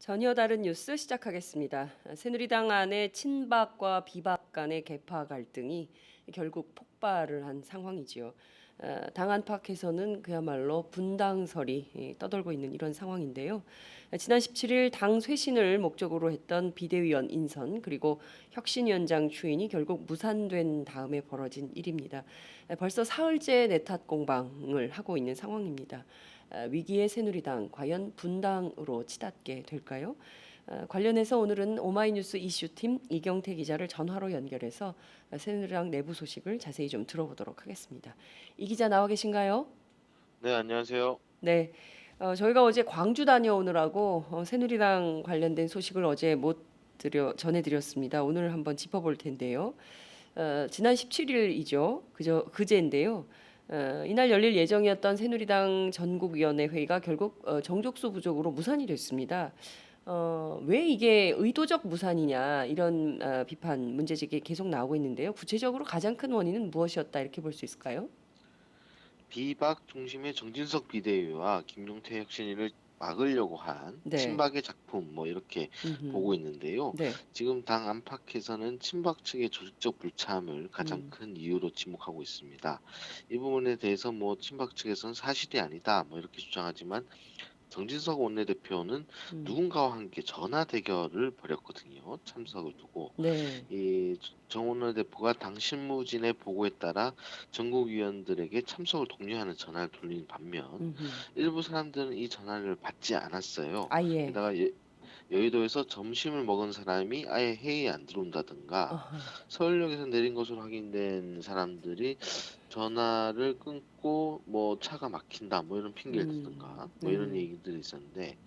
전혀 다른 뉴스 시작하겠습니다. 새누리당 안의 친박과 비박 간의 계파 갈등이 결국 폭발을 한 상황이지요. 당 안팎에서는 그야말로 분당설이 떠돌고 있는 이런 상황인데요. 지난 17일 당 쇄신을 목적으로 했던 비대위원 인선 그리고 혁신위원장 추인이 결국 무산된 다음에 벌어진 일입니다. 벌써 사흘째 내탓 공방을 하고 있는 상황입니다. 위기의 새누리당 과연 분당으로 치닫게 될까요? 관련해서 오늘은 오마이뉴스 이슈팀 이경태 기자를 전화로 연결해서 새누리당 내부 소식을 자세히 좀 들어보도록 하겠습니다. 이 기자 나와 계신가요? 네, 안녕하세요. 네. 저희가 어제 광주 다녀오느라고 새누리당 관련된 소식을 어제 못 전해드렸습니다. 오늘 한번 짚어볼 텐데요. 지난 17일이죠. 그제인데요. 이날 열릴 예정이었던 새누리당 전국위원회 회의가 결국 정족수 부족으로 무산이 됐습니다. 왜 이게 의도적 무산이냐 이런 비판 문제제기 계속 나오고 있는데요. 구체적으로 가장 큰 원인은 무엇이었다 이렇게 볼 수 있을까요? 비박 중심의 정진석 비대위와 김용태 혁신위를 막으려고 한 네. 친박의 작품 뭐 이렇게 음흠. 보고 있는데요. 네. 지금 당 안팎에서는 친박 측의 조직적 불참을 가장 음. 큰 이유로 지목하고 있습니다. 이 부분에 대해서 뭐 친박 측에서는 사실이 아니다 뭐 이렇게 주장하지만 정진석 원내대표는 음. 누군가와 함께 전화 대결을 벌였거든요. 참석을 두고. 네. 이 정원호 대표가 당 실무진의 보고에 따라 전국 위원들에게 참석을 독려하는 전화를 돌린 반면 음흠. 일부 사람들은 이 전화를 받지 않았어요. 아예. 게다가 여의도에서 점심을 먹은 사람이 아예 회의에 안 들어온다든가 어허. 서울역에서 내린 것으로 확인된 사람들이 전화를 끊고 뭐 차가 막힌다 뭐 이런 핑계를 대든가 뭐 이런 네네. 얘기들이 있었는데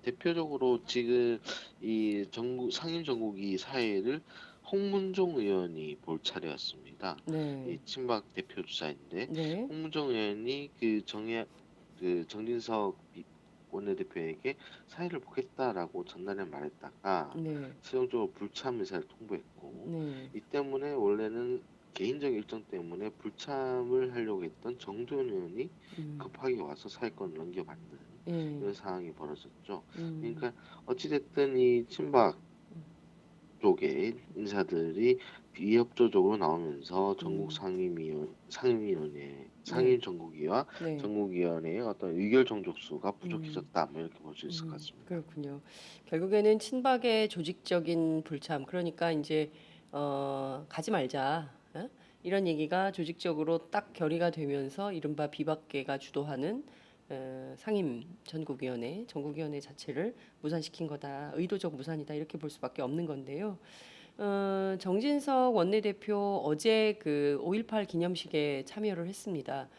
대표적으로 지금 이 전국 상임 전국이 사회를 홍문종 의원이 볼 차례였습니다. 이 네. 친박 대표 주자인데 네. 홍문종 의원이 그 정진석 원내대표에게 사의를 보겠다라고 전날에 말했다가 네. 최종적으로 불참 의사를 통보했고 네. 이 때문에 원래는 개인적 일정 때문에 불참을 하려고 했던 정도현 의원이 음. 급하게 와서 사회권을 넘겨받는 예. 이런 상황이 벌어졌죠. 음. 그러니까 어찌됐든 이 친박 쪽의 인사들이 비협조적으로 나오면서 전국 음. 네. 상임 전국위와 네. 전국위원회의 어떤 의결 정족수가 음. 부족해졌다. 뭐 이렇게 볼 수 있을 것 같습니다. 그렇군요. 결국에는 친박의 조직적인 불참 그러니까 인제 "가지 말자." 이런 얘기가 조직적으로 딱 결의가 되면서 이른바 비박계가 주도하는 상임 전국위원회, 전국위원회 자체를 무산시킨 거다. 의도적 무산이다. 이렇게 볼 수밖에 없는 건데요. 정진석 원내대표 어제 그 5.18 기념식에 참여를 했습니다.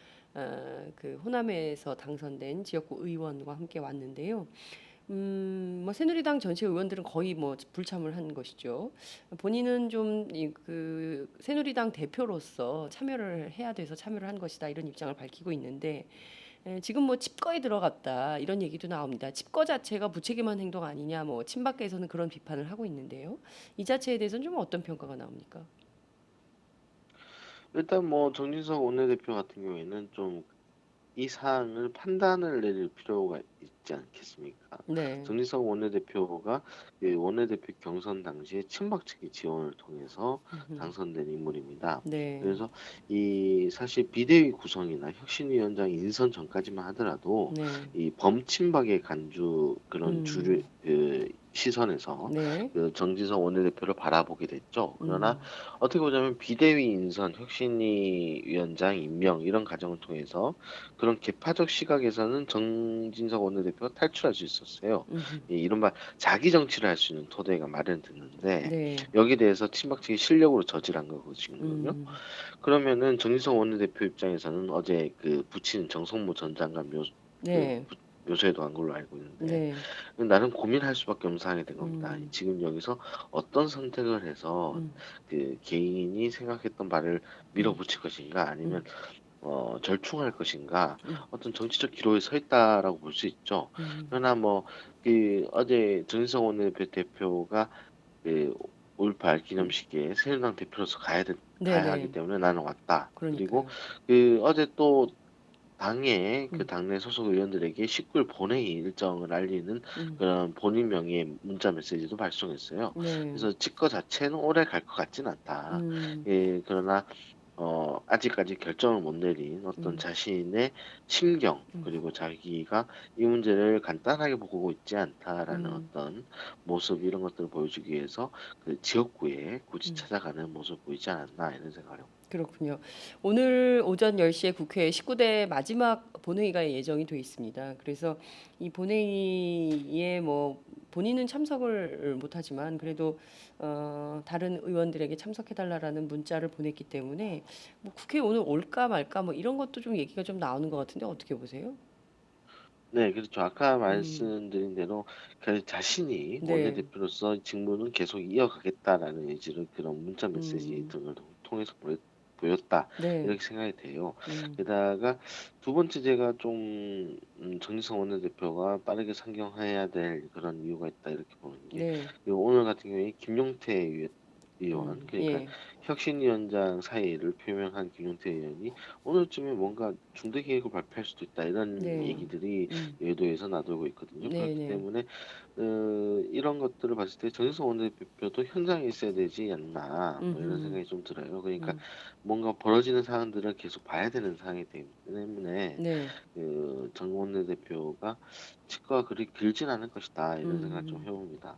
그 호남에서 당선된 지역구 의원과 함께 왔는데요. 뭐 새누리당 전체 의원들은 거의 뭐 불참을 한 것이죠. 본인은 좀 그 새누리당 대표로서 참여를 해야 돼서 참여를 한 것이다 이런 입장을 밝히고 있는데 지금 뭐 칩거에 들어갔다 이런 얘기도 나옵니다. 칩거 자체가 무책임한 행동 아니냐 뭐 친박계에서는 그런 비판을 하고 있는데요. 이 자체에 대해서는 좀 어떤 평가가 나옵니까? 일단 뭐 정진석 원내대표 같은 경우에는 좀 이 사안을 판단을 내릴 필요가 있지 않겠습니까? 네. 정진석 원내대표가 그 원내대표 경선 당시에 친박 측의 지원을 통해서 음흠. 당선된 인물입니다. 네. 그래서 이 사실 비대위 구성이나 혁신위원장 인선 전까지만 하더라도 네. 이 범친박의 간주 그런 주류 음. 그 시선에서 네. 그 정진석 원내대표를 바라보게 됐죠. 그러나 음. 어떻게 보자면 비대위 인선, 혁신위 위원장 임명 이런 과정을 통해서 그런 개파적 시각에서는 정진석 원내대표가 탈출할 수 있었어요. 음흠. 이 이른바 자기 정치를 할 수 있는 토대가 마련됐는데 네. 여기에 대해서 친박 측이 실력으로 저질한 거거든요. 음. 그러면은 정진석 원내대표 입장에서는 어제 그 부친 정성모 전 장관 네. 묘소에도 간 걸로 알고 있는데 네. 나름 고민할 수밖에 없는 상황이 된 겁니다. 음. 지금 여기서 어떤 선택을 해서 음. 그 개인이 생각했던 바를 음. 밀어붙일 것인가 아니면 음. 절충할 것인가 음. 어떤 정치적 기로에 서 있다라고 볼 수 있죠. 음. 그러나 뭐 그 어제 정진석 원내대표가 그 5.18 음. 기념식에 새누리당 대표로서 가야 하기 네네. 때문에 나는 왔다. 그리고 그러니까요. 그 어제 또 당에 그 음. 당내 소속 의원들에게 19일 본회의 일정을 알리는 음. 그런 본인 명의의 문자 메시지도 발송했어요. 네. 그래서 직거 자체는 오래 갈 것 같진 않다. 음. 예, 그러나 아직까지 결정을 못 내린 어떤 음. 자신의 심경, 음. 그리고 자기가 이 문제를 간단하게 보고 있지 않다라는 음. 어떤 모습, 이런 것들을 보여주기 위해서 그 지역구에 굳이 음. 찾아가는 모습을 보이지 않았나, 이런 생각을 해요. 그렇군요. 오늘 오전 10시에 국회 19대 마지막 본회의가 예정이 돼 있습니다. 그래서 이 본회의에 뭐 본인은 참석을 못하지만 그래도 다른 의원들에게 참석해달라는 문자를 보냈기 때문에 뭐 국회에 오늘 올까 말까 뭐 이런 것도 좀 얘기가 좀 나오는 것 같은데 어떻게 보세요? 네, 그렇죠. 아까 음. 말씀드린 대로 그 자신이 네. 원내대표로서 직무는 계속 이어가겠다라는 의지를 그런 문자 메시지 음. 등을 통해서 보였다, 네. 이렇게 생각이 돼요. 음. 게다가 두 번째, 제가 좀 정진석 원내대표가 빠르게 상경해야 될 그런 이유가 있다, 이렇게 보는 게, 네. 그리고 오늘 같은 경우에 김용태 의원, 그러니까 예. 혁신위원장 사의를 표명한 김용태 의원이 오늘쯤에 뭔가 중대 계획을 발표할 수도 있다, 이런 네. 얘기들이 음. 여의도에서 나돌고 있거든요. 그렇기 네네. 때문에 이런 것들을 봤을 때 정진석 원내대표도 현장에 있어야 되지 않나, 뭐 이런 음흠. 생각이 좀 들어요. 그러니까 음. 뭔가 벌어지는 상황들을 계속 봐야 되는 상황이기 때문에 네. 정 원내대표가 치과가 그리 길진 않을 것이다, 이런 생각을 좀 음. 해봅니다.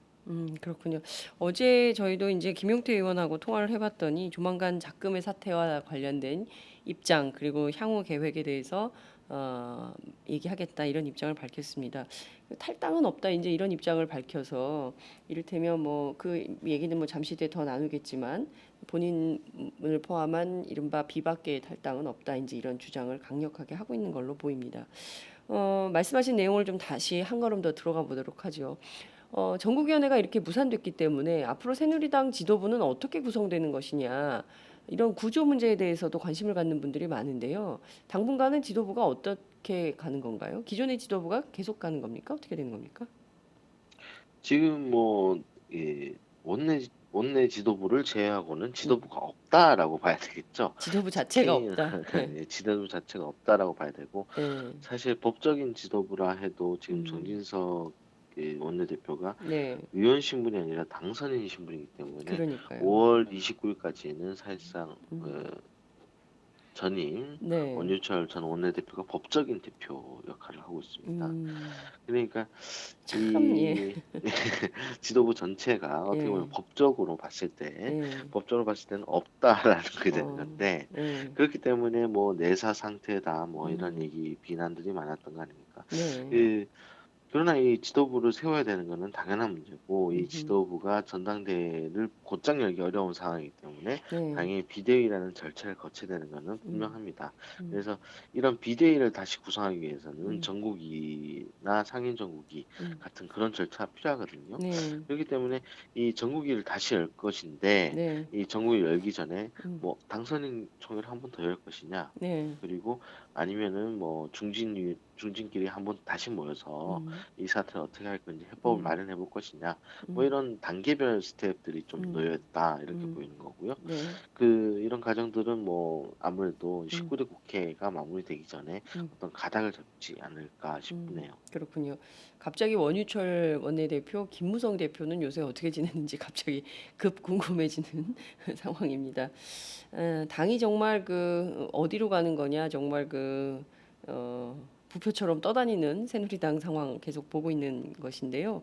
그렇군요. 어제 저희도 이제 김용태 의원하고 통화를 해봤더니 조만간 작금의 사태와 관련된 입장 그리고 향후 계획에 대해서 어, 얘기하겠다 이런 입장을 밝혔습니다. 탈당은 없다 이제 이런 입장을 밝혀서 이를테면 뭐 그 얘기는 뭐 잠시 뒤에 더 나누겠지만 본인을 포함한 이른바 비박계의 탈당은 없다 이제 이런 주장을 강력하게 하고 있는 걸로 보입니다. 말씀하신 내용을 좀 다시 한 걸음 더 들어가 보도록 하죠. 전국위원회가 이렇게 무산됐기 때문에 앞으로 새누리당 지도부는 어떻게 구성되는 것이냐 이런 구조 문제에 대해서도 관심을 갖는 분들이 많은데요. 당분간은 지도부가 어떻게 가는 건가요? 기존의 지도부가 계속 가는 겁니까? 어떻게 되는 겁니까? 지금 뭐 예, 원내 지도부를 제외하고는 음, 지도부가 없다라고 봐야 되겠죠. 지도부 자체가 특히 없다. 예, 예, 지도부 자체가 없다라고 봐야 되고, 예, 사실 법적인 지도부라 해도 지금 음, 정진석 원내대표가 네, 위원 신분이 아니라 당선인 신분이기 때문에 그러니까요. 5월 29일까지는 사실상 음, 전임 네, 원유철 전 원내대표가 법적인 대표 역할을 하고 있습니다. 음, 그러니까 참, 예, 이 지도부 전체가 어떻게 보면 예, 예, 법적으로 봤을 때는 없다라는 게 되는 어, 건데, 예, 그렇기 때문에 뭐 내사 상태다, 뭐 이런 음, 얘기 비난들이 많았던 거 아닙니까? 네, 그 그러나 이 지도부를 세워야 되는 것은 당연한 문제고, 이 음, 지도부가 전당대회를 곧장 열기 어려운 상황이기 때문에 네, 당연히 비대위라는 절차를 거쳐야 되는 것은 음, 분명합니다. 음, 그래서 이런 비대위를 다시 구성하기 위해서는 음, 전국위나 상임정국위 음. 같은 그런 절차가 필요하거든요. 네, 그렇기 때문에 이 전국위를 다시 열 것인데, 네, 이 전국위 열기 전에 음, 뭐 당선인 총회를 한 번 더 열 것이냐, 네, 그리고 아니면은 뭐 중진끼리 한번 다시 모여서 음, 이 사태를 어떻게 할 건지 해법을 음, 마련해 볼 것이냐, 뭐 음, 이런 단계별 스텝들이 좀 음, 놓였다, 이렇게 음, 보이는 거고요. 네, 이런 과정들은 뭐 아무래도 음, 19대 국회가 마무리되기 전에 음, 어떤 가닥을 잡지 않을까 싶네요. 그렇군요. 갑자기 원유철 원내대표, 김무성 대표는 요새 어떻게 지내는지 갑자기 급 궁금해지는 상황입니다. 당이 정말 그 어디로 가는 거냐, 정말 부표처럼 떠다니는 새누리당 상황 계속 보고 있는 것인데요.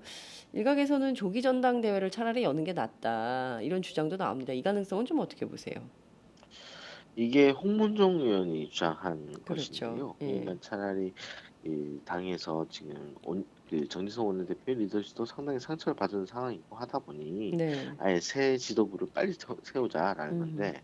일각에서는 조기 전당대회를 차라리 여는 게 낫다 이런 주장도 나옵니다. 이 가능성은 좀 어떻게 보세요? 이게 홍문종 의원이 주장한 그렇죠. 것인데요. 예. 그러니까 차라리 이 당에서 지금 정진석 원내대표의 리더십도 상당히 상처를 받은 상황이고 하다 보니 네. 아예 새 지도부를 빨리 세우자라는 음. 건데,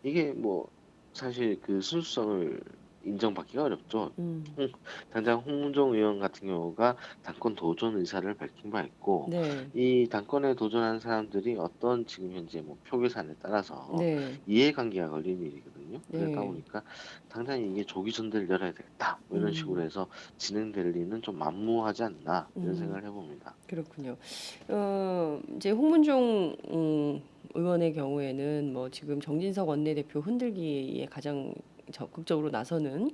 이게 뭐 사실 그 순수성을 인정받기가 어렵죠. 음. 홍- 당장 홍문종 의원 같은 경우가 당권 도전 의사를 밝힌 바 있고, 네. 이 당권에 도전한 사람들이 어떤 지금 현재 뭐 표 계산에 따라서 네. 이해관계가 걸린 일이거든요. 그러다 네. 보니까 당장 이게 조기 전대를 열어야 되겠다, 뭐 이런 식으로 음. 해서 진행될 리는 좀 만무하지 않나, 이런 음. 생각을 해봅니다. 그렇군요. 이제 홍문종 의원의 경우에는 뭐 지금 정진석 원내대표 흔들기에 가장 적극적으로 나서는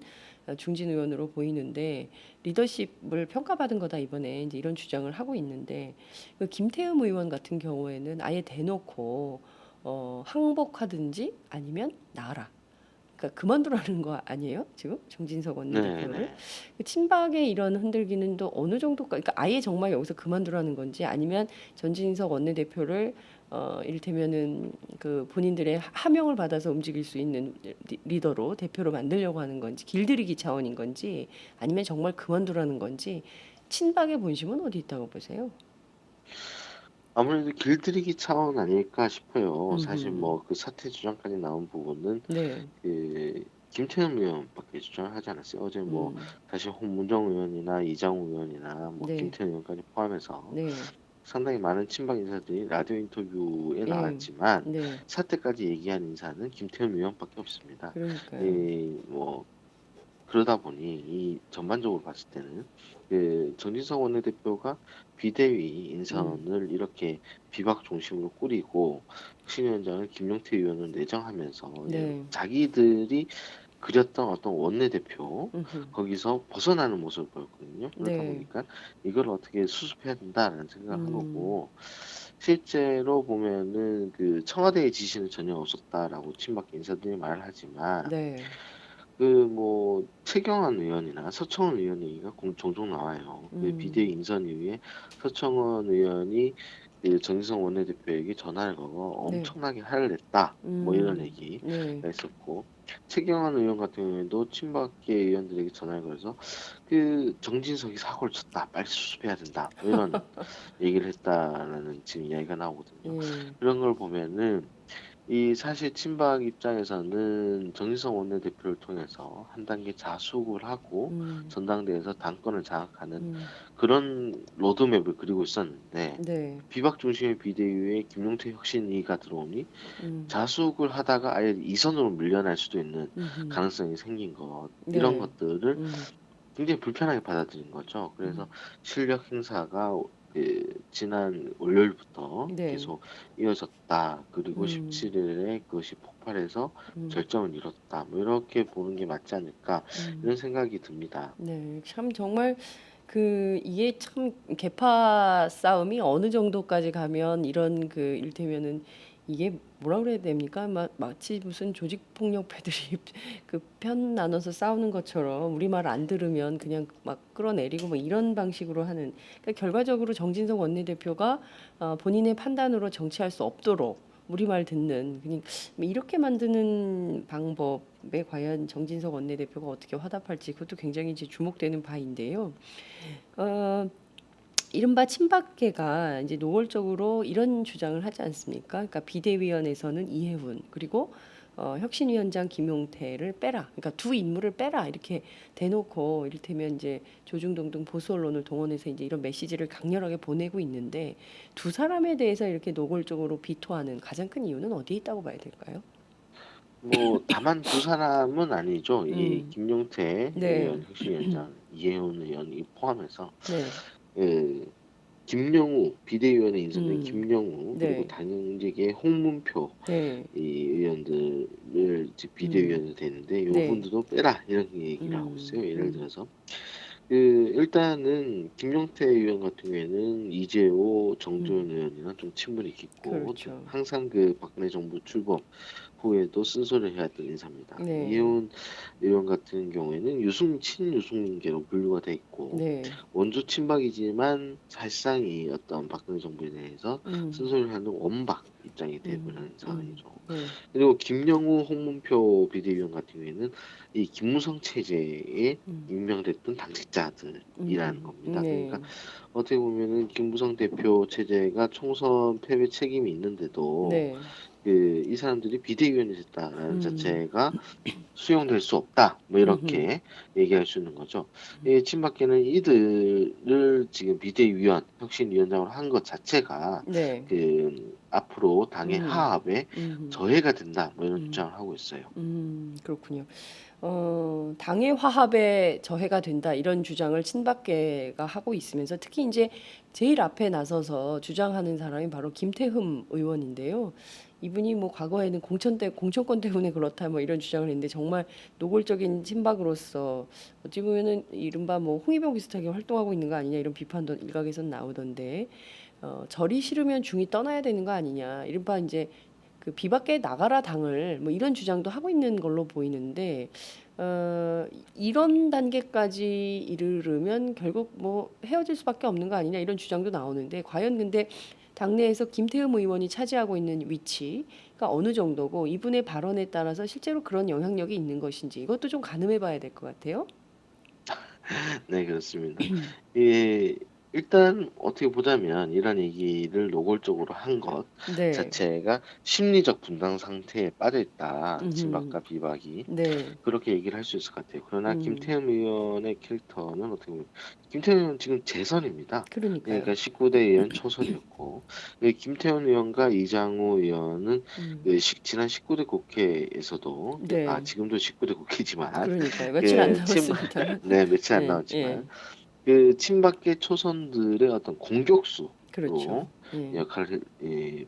중진 의원으로 보이는데 리더십을 평가받은 거다 이번에 이제 이런 주장을 하고 있는데 그 김태흠 의원 같은 경우에는 아예 대놓고 항복하든지 아니면 나가라. 그러니까 그만두라는 거 아니에요? 지금 정진석 원내대표를 네네. 그 친박의 이런 흔들기는 또 어느 정도까? 그러니까 아예 정말 여기서 그만두라는 건지 아니면 전진석 원내대표를 이를테면은 그 본인들의 하명을 받아서 움직일 수 있는 리더로 대표로 만들려고 하는 건지 길들이기 차원인 건지 아니면 정말 그만두라는 건지 친박의 본심은 어디 있다고 보세요? 아무래도 길들이기 차원 아닐까 싶어요. 사실 음, 뭐 그 사퇴 주장까지 나온 부분은 네, 그 김태형 의원밖에 주장을 하지 않았어요. 어제 뭐 음, 사실 홍문정 의원이나 이장우 의원이나 뭐 네, 김태형 의원까지 포함해서 네, 상당히 많은 친박 인사들이 라디오 인터뷰에 예, 나왔지만 네, 사태까지 얘기한 인사는 김태형 의원밖에 없습니다. 그러니까요. 이뭐 그러다 보니 이 전반적으로 봤을 때는 그 정진석 원내대표가 비대위 음, 인선을 이렇게 비박 중심으로 꾸리고 혁신위원장을 김용태 의원을 내정하면서 이제 네, 자기들이 그렸던 어떤 원내대표 음흠, 거기서 벗어나는 모습을 보였거든요. 그러다 네, 보니까 이걸 어떻게 수습해야 된다라는 생각을 한 음, 거고 실제로 보면은 그 청와대의 지시는 전혀 없었다라고 친박 인사들이 말을 하지만 네, 그 뭐 최경환 의원이나 서청원 의원 얘기가 종종 나와요. 그 비대위 음, 인선 이후에 서청원 의원이 그 정의성 원내대표에게 전화를 걸어 네, 엄청나게 화를 냈다. 뭐 이런 얘기가 네, 있었고 최경환 의원 같은 경우에도 친박계 의원들에게 전화를 걸어서 그 정진석이 사고를 쳤다. 빨리 수습해야 된다. 뭐 이런 얘기를 했다라는 지금 이야기가 나오거든요. 예, 그런 걸 보면은 이 사실 친박 입장에서는 정의성 원내대표를 통해서 한 단계 자숙을 하고 음, 전당대회에서 당권을 장악하는 음, 그런 로드맵을 그리고 있었는데 네, 비박 중심의 비대위에 김용태 혁신위가 들어오니 음, 자숙을 하다가 아예 이선으로 밀려날 수도 있는 음, 가능성이 생긴 것 이런 네, 것들을 음, 굉장히 불편하게 받아들인 거죠. 그래서 음, 실력 행사가 그 지난 월요일부터 네, 계속 이어졌다. 그리고 음, 17일에 그것이 폭발해서 음, 결정을 이뤘다. 뭐 이렇게 보는 게 맞지 않을까 음. 이런 생각이 듭니다. 네, 참 정말 그 이게 참 계파 싸움이 어느 정도까지 가면 이런 그 일테면은 이게 뭐라 그래야 됩니까? 마치 무슨 조직 폭력배들이 그 편 나눠서 싸우는 것처럼 우리 말 안 들으면 그냥 막 끌어내리고 뭐 이런 방식으로 하는 그러니까 결과적으로 정진석 원내대표가 본인의 판단으로 정치할 수 없도록 우리 말 듣는 그냥 이렇게 만드는 방법에 과연 정진석 원내대표가 어떻게 화답할지 그것도 굉장히 이제 주목되는 바인데요. 어, 이른바 친박계가 이제 노골적으로 이런 주장을 하지 않습니까? 그러니까 비대위원회에서는 이해훈 그리고 혁신위원장 김용태를 빼라. 그러니까 두 인물을 빼라. 이렇게 대놓고 이를테면 이제 조중동등 보수 언론을 동원해서 이제 이런 메시지를 강렬하게 보내고 있는데 두 사람에 대해서 이렇게 노골적으로 비토하는 가장 큰 이유는 어디에 있다고 봐야 될까요? 뭐 다만 두 사람은 아니죠. 이 음, 김용태 네, 의원 혁신위원장, 이해훈 의원이 포함해서 네, 그 김영우 비대위원회 인선된 음, 김영우 그리고 네, 당직의 홍문표 네, 이 의원들을 이제 음, 비대위원회 되는데 이 네, 분들도 빼라 이런 얘기를 하고 있어요. 예를 음, 들어서 그 일단은 김용태 의원 같은 경우에는 이재호, 정두현 의원이랑 좀 친분이 깊고 또 그렇죠. 항상 그 박근혜 정부 출범 후에도 쓴소리를 해왔던 인사입니다. 네, 이해운 의원 같은 경우에는 친유승계로 분류가 돼 있고 네, 원조 친박이지만 사실상 이 어떤 박근혜 정부에 대해서 음, 쓴소리를 하는 원박 입장이 되어버리는 상황이죠. 네, 그리고 김영우, 홍문표 비대위원 같은 경우에는 이 김무성 체제에 임명됐던 당직자들이라는 겁니다. 그러니까 네, 어떻게 보면은 김무성 대표 체제가 총선 패배 책임이 있는데도 네, 그 이 사람들이 비대위원이 됐다라는 음, 자체가 수용될 수 없다. 뭐 음, 이렇게 얘기할 수 있는 거죠. 이 친박계는 이들을 지금 비대위원, 혁신위원장으로 한 것 자체가 네, 그 앞으로 당의 음, 하합에 음, 저해가 된다. 뭐 이런 음, 주장을 하고 있어요. 그렇군요. 당의 화합에 저해가 된다 이런 주장을 친박계가 하고 있으면서 특히 이제 제일 앞에 나서서 주장하는 사람이 바로 김태흠 의원인데요. 이분이 뭐 과거에는 공천권 때문에 그렇다 뭐 이런 주장을 했는데 정말 노골적인 친박으로서 어찌 보면은 이른바 뭐 홍위병 비슷하게 활동하고 있는 거 아니냐 이런 비판도 일각에선 나오던데 절이 싫으면 중이 떠나야 되는 거 아니냐 이른바 이제 그 비박계 나가라 당을 뭐 이런 주장도 하고 있는 걸로 보이는데 이런 단계까지 이르르면 결국 뭐 헤어질 수밖에 없는 거 아니냐 이런 주장도 나오는데 과연 근데 당내에서 김태흠 의원이 차지하고 있는 위치가 어느 정도고 이분의 발언에 따라서 실제로 그런 영향력이 있는 것인지 이것도 좀 가늠해 봐야 될 것 같아요. 네, 그렇습니다. 예, 일단 어떻게 보자면 이런 얘기를 노골적으로 한 것 네. 자체가 심리적 분당 상태에 빠져 있다. 음흠. 친박과 비박이. 네. 그렇게 얘기를 할 수 있을 것 같아요. 그러나 음. 김태흠 의원의 캐릭터는 어떻게 보면 김태흠 의원은 지금 재선입니다. 그러니까요. 그러니까 19대 의원 초선이었고 김태훈 의원과 이장우 의원은 음. 지난 19대 국회에서도 네. 지금도 19대 국회지만 그러니까요. 며칠 안 그 친, 남았습니다만. 네, 며칠 안 예, 예. 남았지만 그 친박계 초선들의 어떤 공격수로 그렇죠. 예. 역할을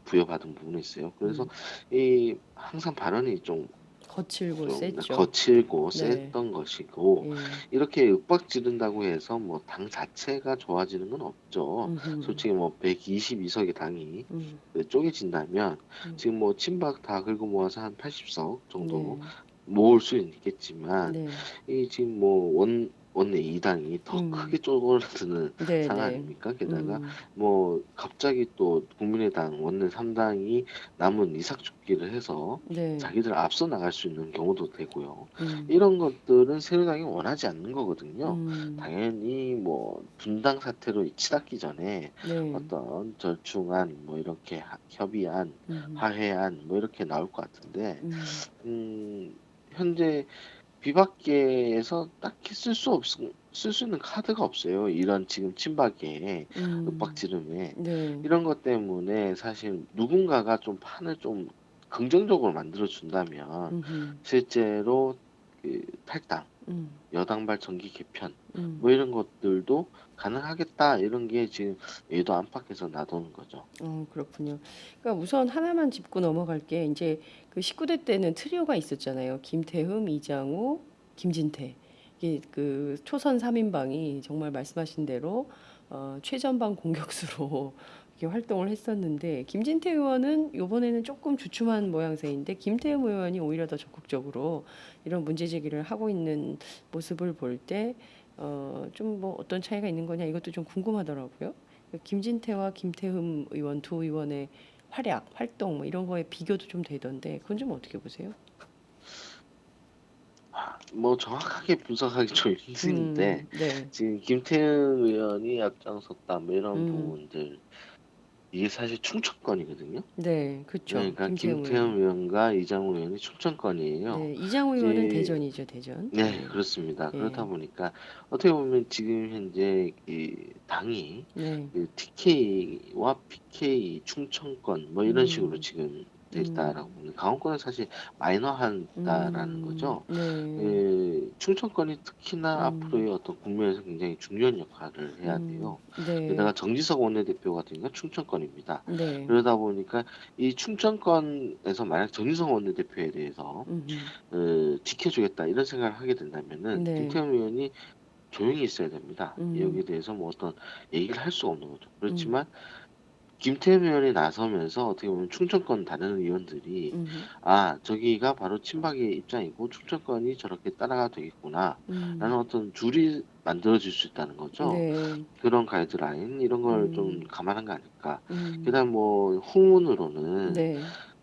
부여받은 부분이 있어요. 그래서 음. 이 항상 발언이 좀 거칠고 좀 셌죠. 거칠고 네. 셌던 것이고 예. 이렇게 윽박 지른다고 해서 뭐 당 자체가 좋아지는 건 없죠. 음흠. 솔직히 뭐 122석의 당이 음. 쪼개진다면 음. 지금 뭐 친박 다 긁어 모아서 한 80석 정도 네. 모을 수 있겠지만 네. 이 지금 뭐 원내 2당이 더 음. 크게 쪼그라드는 네, 상황 네. 아닙니까? 게다가 음. 뭐 갑자기 또 국민의당 원내 3당이 남은 이삭줍기를 해서 네. 자기들 앞서 나갈 수 있는 경우도 되고요. 음. 이런 것들은 새누리당이 원하지 않는 거거든요. 음. 당연히 뭐 분당 사태로 치닫기 전에 네. 어떤 절충안 뭐 이렇게 협의안, 음. 화해안 뭐 이렇게 나올 것 같은데 음. 현재 비박계에서 딱히 쓸 수 있는 카드가 없어요. 이런 지금 친박의 음. 윽박지름에 네. 이런 것 때문에 사실 누군가가 좀 판을 좀 긍정적으로 만들어 준다면 음흠. 실제로 탈당, 음. 여당발 정기 개편 음. 뭐 이런 것들도 가능하겠다 이런 게 지금 예도 안팎에서 나도는 거죠. 그렇군요. 그러니까 우선 하나만 짚고 넘어갈게. 이제 그 19대 때는 트리오가 있었잖아요. 김태흠, 이장우, 김진태. 이게 그 초선 3인방이 정말 말씀하신 대로 최전방 공격수로 이렇게 활동을 했었는데 김진태 의원은 이번에는 조금 주춤한 모양새인데 김태흠 의원이 오히려 더 적극적으로 이런 문제 제기를 하고 있는 모습을 볼 때 좀 뭐 어떤 차이가 있는 거냐 이것도 좀 궁금하더라고요. 김진태와 김태흠 의원 두 의원의 활약, 활동 뭐 이런 거에 비교도 좀 되던데 그건 좀 어떻게 보세요? 뭐 정확하게 분석하기 좀 힘든데 네, 지금 김태형 의원이 앞장섰다 뭐 이런 음, 부분들 이게 사실 충청권이거든요. 네, 그렇죠. 그러니까 김태흠 김태형 의원. 의원과 이장우 의원이 충청권이에요. 네, 이장우 의원은 이제 대전이죠, 대전. 네, 네, 그렇습니다. 그렇다 예, 보니까 어떻게 보면 지금 현재 이 당이 네, TK와 PK 충청권 뭐 이런 식으로 음, 지금 돼 있다라고 음, 보면 강원권은 사실 마이너하다라는 거죠. 네, 충청권이 특히나 음, 앞으로의 어떤 국면에서 굉장히 중요한 역할을 해야 돼요. 네, 게다가 정지석 원내대표 같은 경우는 충청권입니다. 네, 그러다 보니까 이 충청권에서 만약 정지석 원내대표에 대해서 음, 지켜주겠다 이런 생각을 하게 된다면은 네, 김태형 의원이 조용히 있어야 됩니다. 음, 여기에 대해서 뭐 어떤 얘기를 할 수가 없는 거죠. 음, 그렇지만 김태흠 의원이 나서면서 어떻게 보면 충청권 다른 의원들이 음, 저기가 바로 친박의 입장이고 충청권이 저렇게 따라가도 되겠구나 라는 음, 어떤 줄이 만들어질 수 있다는 거죠. 네, 그런 가이드라인 이런 걸 좀 음, 감안한 거 아닐까. 음, 그다음 뭐 후문으로는 네.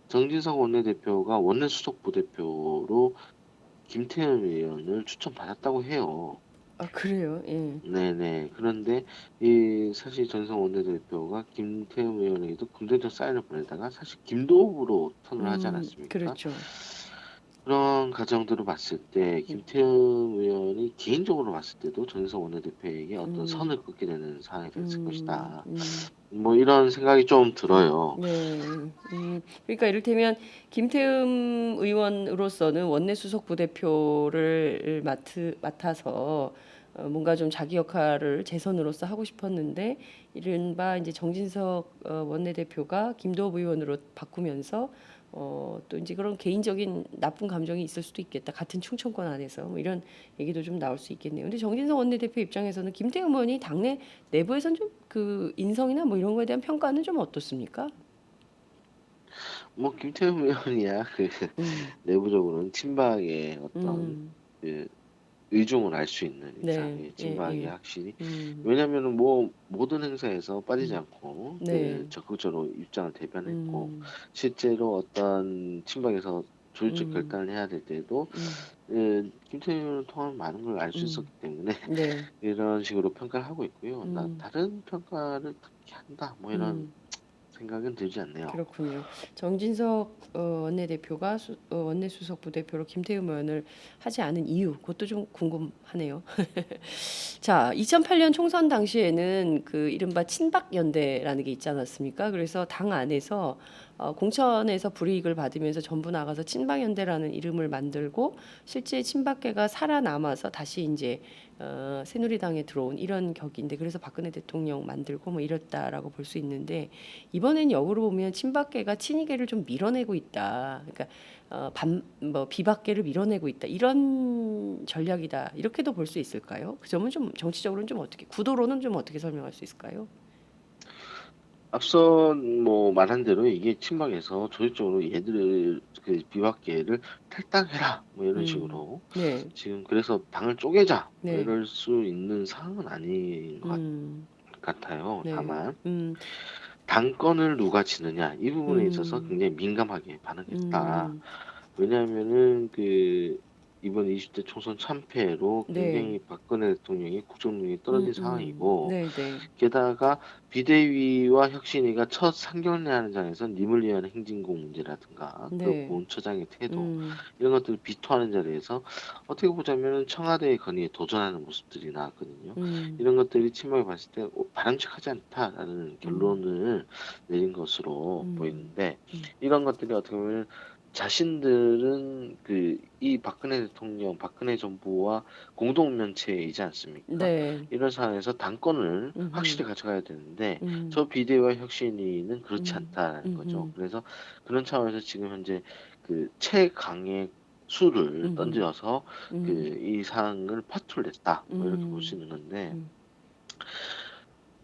정진석 원내대표가 원내 수석 부대표로 김태흠 의원을 추천받았다고 해요. 아, 그래요? 예. 네네. 그런데 이 사실 전성 원내대표가 김태흠 의원에게도 긍정적 사인을 보내다가 사실 김도읍으로 턴을 하지 않았습니까? 그렇죠. 그런 과정들을 봤을 때 음, 김태흠 의원이 개인적으로 봤을 때도 전성 원내대표에게 어떤 음, 선을 긋게 되는 상황이 됐을 음, 것이다. 음, 뭐 이런 생각이 좀 들어요. 네. 그러니까 이를테면 김태흠 의원으로서는 원내 수석 부대표를 맡아서 뭔가 좀 자기 역할을 제 선으로서 하고 싶었는데 이른바 이제 정진석 원내대표가 김도읍 의원으로 바꾸면서 또 이제 그런 개인적인 나쁜 감정이 있을 수도 있겠다. 같은 충청권 안에서 뭐 이런 얘기도 좀 나올 수 있겠네요. 근데 정진석 원내대표 입장에서는 김태흠 의원이 당내 내부에선 좀 그 인성이나 뭐 이런 거에 대한 평가는 좀 어떻습니까? 뭐 김태흠 의원이야 그 음, 내부적으로는 친박의 어떤 음, 그 의중을 알 수 있는 네, 이상의 예, 친박이 예, 확실히 음, 왜냐면은 뭐 모든 행사에서 빠지지 음, 않고 네, 그 적극적으로 입장을 대변했고 음, 실제로 어떤 친박에서 조직적 음, 결단을 해야 될 때도 음, 김태흠 의원을 통한 많은 걸 알 수 있었기 때문에 네, 이런 식으로 평가를 하고 있고요. 나 음, 다른 평가를 특히 한다 뭐 이런 음. 생각은 들지 않네요. 그렇군요. 정진석 원내대표가 원내수석 부대표로 김태흠 의원을 하지 않은 이유, 그것도 좀 궁금하네요. 자, 2008년 총선 당시에는 그 이른바 친박연대라는 게 있지 않았습니까? 그래서 당 안에서 공천에서 불이익을 받으면서 전부 나가서 친박연대라는 이름을 만들고 실제 친박계가 살아남아서 다시 이제 새누리당에 들어온 이런 격인데 그래서 박근혜 대통령 만들고 뭐 이랬다라고 볼 수 있는데 이번엔 역으로 보면 친박계가 친이계를 좀 밀어내고 있다. 그러니까 뭐 비박계를 밀어내고 있다. 이런 전략이다. 이렇게도 볼 수 있을까요? 그 점은 좀 정치적으로는 좀 어떻게 구도로는 좀 어떻게 설명할 수 있을까요? 앞서 뭐 말한 대로 이게 친박에서 조직적으로 얘들을 그 비박계를 탈당해라 뭐 이런 음, 식으로 네, 지금 그래서 당을 쪼개자 뭐 네, 이럴 수 있는 상황은 아닌 것 음, 같아요. 네, 다만 당권을 누가 지느냐 이 부분에 있어서 음, 굉장히 민감하게 반응했다. 음, 왜냐하면은 그 이번 20대 총선 참패로 네, 굉장히 박근혜 대통령이 국정능력이 떨어진 상황이고 네, 네, 게다가 비대위와 혁신위가 첫 상견례하는 장에서 님을 위한 행진곡 문제라든가 그 네, 고은처장의 태도 음, 이런 것들을 비토하는 자리에서 어떻게 보자면 청와대의 건의에 도전하는 모습들이 나왔거든요. 음, 이런 것들이 친박에 봤을 때 바람직하지 않다라는 음, 결론을 내린 것으로 음, 보이는데 음, 이런 것들이 어떻게 보면 자신들은 그 이 박근혜 대통령, 박근혜 정부와 공동면체이지 않습니까? 네, 이런 상황에서 당권을 음, 확실히 가져가야 되는데 음, 저 비대위와 혁신위는 그렇지 음, 않다라는 거죠. 음, 그래서 그런 차원에서 지금 현재 그 최강의 수를 음, 던져서 그 음, 이 상황을 파토를 냈다. 뭐 이렇게 볼 수 음, 있는 건데 음,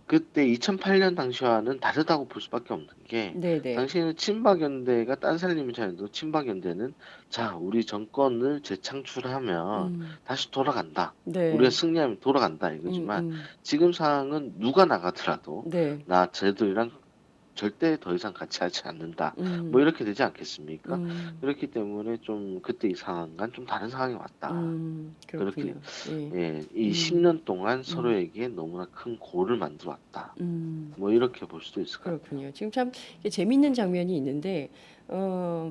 그때 2008년 당시와는 다르다고 볼 수밖에 없는 게 네, 네, 당시에는 친박연대가 딴 살림을 잘해도 친박연대는 자 우리 정권을 재창출하면 음, 다시 돌아간다. 우리가 네, 승리하면 돌아간다 음, 이거지만 음, 지금 상황은 누가 나가더라도 네, 나 쟤들이랑 절대 더 이상 같이 하지 않는다. 뭐 음, 이렇게 되지 않겠습니까? 음, 그렇기 때문에 좀 그때 이 상황과는 좀 다른 상황이 왔다. 그렇게 그렇군요. 예, 예, 이 음, 10년 동안 음, 서로에게 너무나 큰 고를 만들어 왔다. 음. 뭐 이렇게 볼 수도 있을 것 같네요. 그렇군요. 지금 참 이게 재밌는 장면이 있는데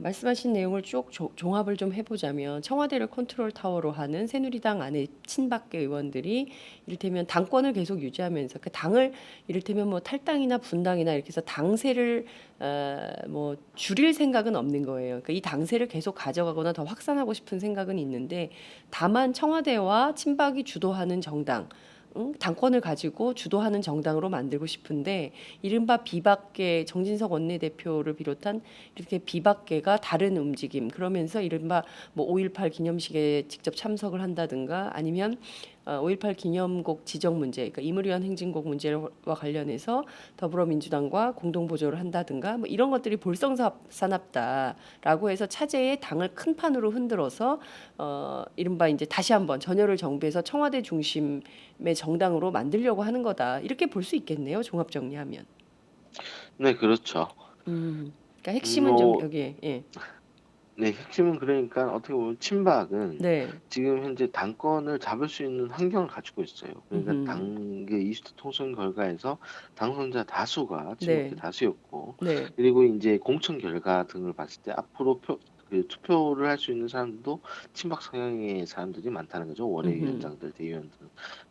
말씀하신 내용을 쭉 종합을 좀 해보자면 청와대를 컨트롤 타워로 하는 새누리당 안에 친박계 의원들이 이를테면 당권을 계속 유지하면서 그 당을 이를테면 뭐 탈당이나 분당이나 이렇게 해서 당세를 뭐 줄일 생각은 없는 거예요. 그러니까 이 당세를 계속 가져가거나 더 확산하고 싶은 생각은 있는데 다만 청와대와 친박이 주도하는 정당 당권을 가지고 주도하는 정당으로 만들고 싶은데 이른바 비박계 정진석 원내대표를 비롯한 이렇게 비박계가 다른 움직임 그러면서 이른바 뭐 5.18 기념식에 직접 참석을 한다든가 아니면 5.18 기념곡 지정 문제, 그러니까 임의위한 행진곡 문제와 관련해서 더불어민주당과 공동 보조를 한다든가 뭐 이런 것들이 볼성사납다라고 해서 차제의 당을 큰 판으로 흔들어서 이른바 이제 다시 한번 전열을 정비해서 청와대 중심의 정당으로 만들려고 하는 거다 이렇게 볼 수 있겠네요. 종합 정리하면. 네, 그렇죠. 그러니까 핵심은 좀 뭐, 여기에 예. 네, 핵심은 그러니까 어떻게 보면 친박은 네. 지금 현재 당권을 잡을 수 있는 환경을 가지고 있어요. 그러니까 음. 그 20대 총선 결과에서 당선자 다수가 친박계 네. 다수였고, 네. 그리고 이제 공천 결과 등을 봤을 때 앞으로 그 투표를 할 수 있는 사람도 친박 성향의 사람들이 많다는 거죠. 음. 원외위원장들, 대의원들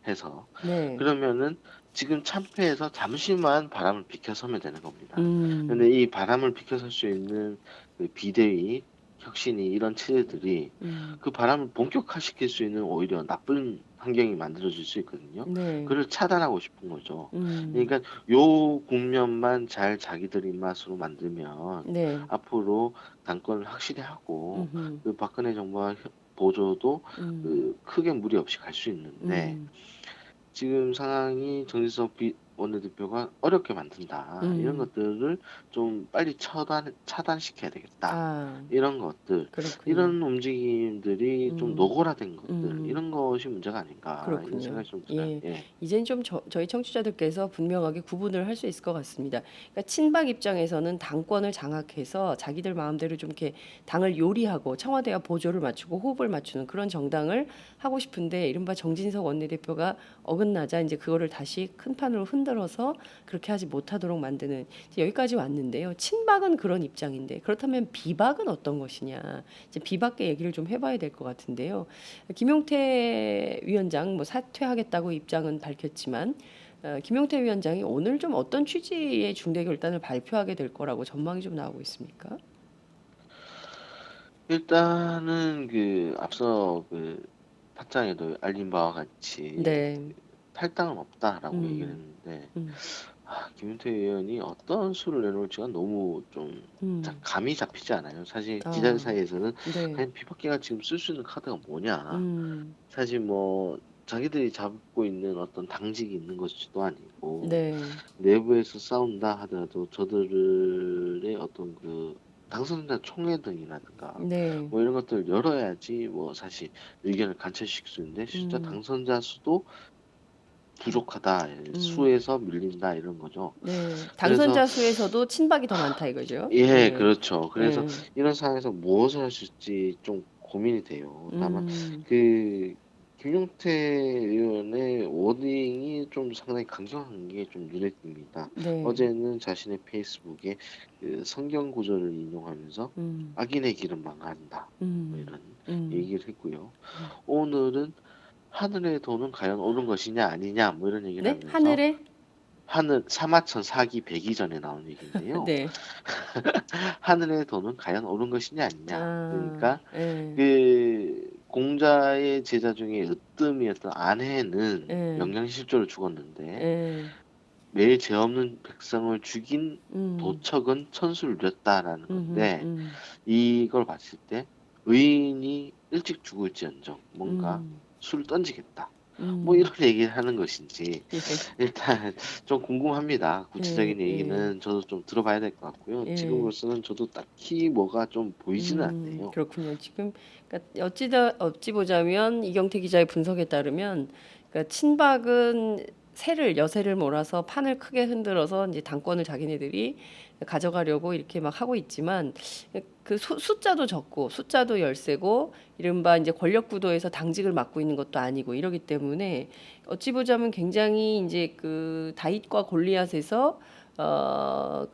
해서. 네. 그러면은 지금 참패해서 잠시만 바람을 비켜서면 되는 겁니다. 음. 근데 이 바람을 비켜설 수 있는 그 비대위, 혁신이 이런 체제들이 음. 그 바람을 본격화시킬 수 있는 오히려 나쁜 환경이 만들어질 수 있거든요. 네. 그걸 차단하고 싶은 거죠. 음. 그러니까 요 국면만 잘 자기들 입맛으로 만들면 네. 앞으로 당권을 확실히 하고 음음. 그 박근혜 정부와 보조도 음. 그 크게 무리 없이 갈 수 있는데 음. 지금 상황이 정진석 원내대표가 어렵게 만든다. 이런 음. 것들을 좀 빨리 차단시켜야 되겠다. 아, 이런 것들, 그렇군요. 이런 움직임들이 좀 음. 노골화된 것들, 음. 이런 것이 문제가 아닌가, 이런 그렇군요. 생각이 좀 들어요. 예. 예. 이젠 좀 저희 청취자들께서 분명하게 구분을 할 수 있을 것 같습니다. 그러니까 친박 입장에서는 당권을 장악해서 자기들 마음대로 좀 이렇게 당을 요리하고 청와대와 보조를 맞추고 호흡을 맞추는 그런 정당을 하고 싶은데 이른바 정진석 원내대표가 어긋나자 이제 그거를 다시 큰 판으로 흔들어서 그렇게 하지 못하도록 만드는 이제 여기까지 왔는데요. 친박은 그런 입장인데 그렇다면 비박은 어떤 것이냐. 이제 비박계 얘기를 좀 해봐야 될 것 같은데요. 김용태 위원장 뭐 사퇴하겠다고 입장은 밝혔지만 김용태 위원장이 오늘 좀 어떤 취지의 중대 결단을 발표하게 될 거라고 전망이 좀 나오고 있습니까? 일단은 그 앞서 그 답장에도 알린 바와 같이 네. 탈당은 없다라고 얘기를 음. 했는데 음. 김은태 의원이 어떤 수를 내놓을지가 너무 좀 음. 감이 잡히지 않아요. 사실 기자들 아. 사이에서는 네. 과연 비박계가 지금 쓸 수 있는 카드가 뭐냐. 음. 사실 뭐 자기들이 잡고 있는 어떤 당직이 있는 것도 아니고 네. 내부에서 싸운다 하더라도 저들의 어떤 그 당선자 총회 등이라든가 네. 뭐 이런 것들을 열어야지 뭐 사실 의견을 관철시킬 수 있는데 진짜 음. 당선자 수도 부족하다, 음. 수에서 밀린다 이런 거죠. 네. 그래서 당선자 수에서도 친박이 더 많다 이거죠? 예, 예. 그렇죠. 그래서 예. 이런 상황에서 무엇을 할 수 있을지 좀 고민이 돼요. 다만 음. 그 김용태 의원의 워딩이 좀 상당히 강경한 게 좀 눈에 띕니다. 네. 어제는 자신의 페이스북에 그 성경 구절을 인용하면서 음. 악인의 길은 망한다, 뭐 음. 이런 음. 얘기를 했고요. 음. 오늘은 하늘의 돈은 과연 옳은 것이냐 아니냐 뭐 이런 얘기를 네? 하면서 하늘에? 하늘 사마천 사기 백이 전에 나온 얘기인데요. 네. 하늘의 돈은 과연 옳은 것이냐 아니냐. 아. 그러니까 예. 그 공자의 제자 중에 으뜸이었던 안해는 예. 명량실조로 죽었는데 예. 매일 죄 없는 백성을 죽인 음. 도척은 천수를 누렸다라는 음음. 건데 이걸 봤을 때 의인이 일찍 죽을지언정 뭔가 음. 수를 던지겠다. 뭐 음. 이런 얘기를 하는 것인지 예. 일단 좀 궁금합니다. 예. 구체적인 예. 얘기는 저도 좀 들어봐야 될 것 같고요. 예. 지금으로서는 저도 딱히 뭐가 좀 보이지는 않네요. 그렇군요. 지금 그러니까 어찌 보자면 이경태 기자의 분석에 따르면 그러니까 친박은 여세를 몰아서 판을 크게 흔들어서 이제 당권을 자기네들이 가져가려고 이렇게 막 하고 있지만 그 숫자도 적고 숫자도 열세고 이른바 이제 권력 구도에서 당직을 맡고 있는 것도 아니고 이러기 때문에 어찌 보자면 굉장히 이제 그 다윗과 골리앗에서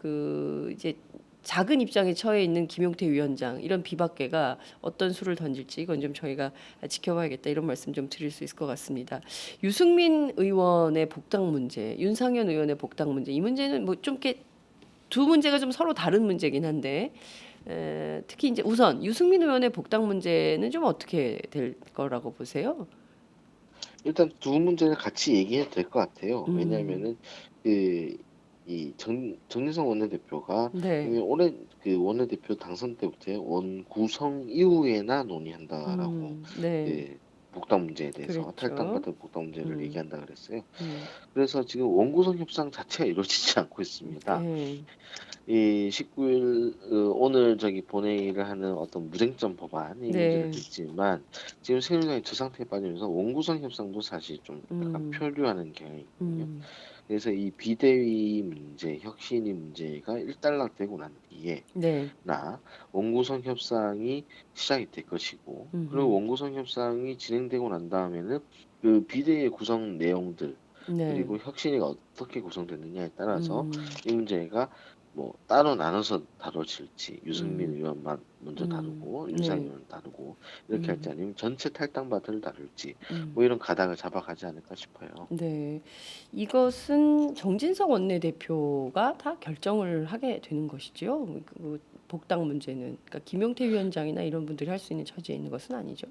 그 이제 작은 입장에 처해 있는 김용태 위원장 이런 비박계가 어떤 수를 던질지 이건 좀 저희가 지켜봐야겠다 이런 말씀 좀 드릴 수 있을 것 같습니다. 유승민 의원의 복당 문제, 윤상현 의원의 복당 문제 이 문제는 뭐 좀 이렇게 두 문제가 좀 서로 다른 문제긴 한데 특히 이제 우선 유승민 의원의 복당 문제는 좀 어떻게 될 거라고 보세요? 일단 두 문제를 같이 얘기해도 될 것 같아요. 음, 왜냐하면은 그 이 정진석 원내대표가 네, 이미 올해 그 원내대표 당선 때부터 원구성 이후에나 논의한다라고 네, 그 복당 문제에 대해서 그랬죠. 탈당받은 복당 문제를 음, 얘기한다 그랬어요. 음, 그래서 지금 원구성 협상 자체가 이루어지지 않고 있습니다. 예, 이 19일 오늘 저기 본회의를 하는 어떤 무쟁점 법안 이 문제를 네, 냈지만 지금 새누리당이 저 상태에 빠지면서 원구성 협상도 사실 좀 약간 음, 표류하는 경향이 있거든요. 음, 그래서 이 비대위 문제, 혁신위 문제가 일단락되고 난 뒤에 네. 나 원구성 협상이 시작이 될 것이고 그리고 음. 원구성 협상이 진행되고 난 다음에는 그 비대위의 구성 내용들 네. 그리고 혁신위가 어떻게 구성되느냐에 따라서 음. 이 문제가 뭐 따로 나눠서 다뤄질지 유승민 음. 의원만 먼저 다루고 윤상현 네. 의원 다루고 이렇게 할지 음. 아니면 전체 탈당받을 다룰지 뭐 음. 이런 가닥을 잡아가지 않을까 싶어요. 네. 이것은 정진석 원내대표가 다 결정을 하게 되는 것이지요. 그 복당 문제는 그러니까 김용태 위원장이나 이런 분들이 할 수 있는 처지에 있는 것은 아니죠.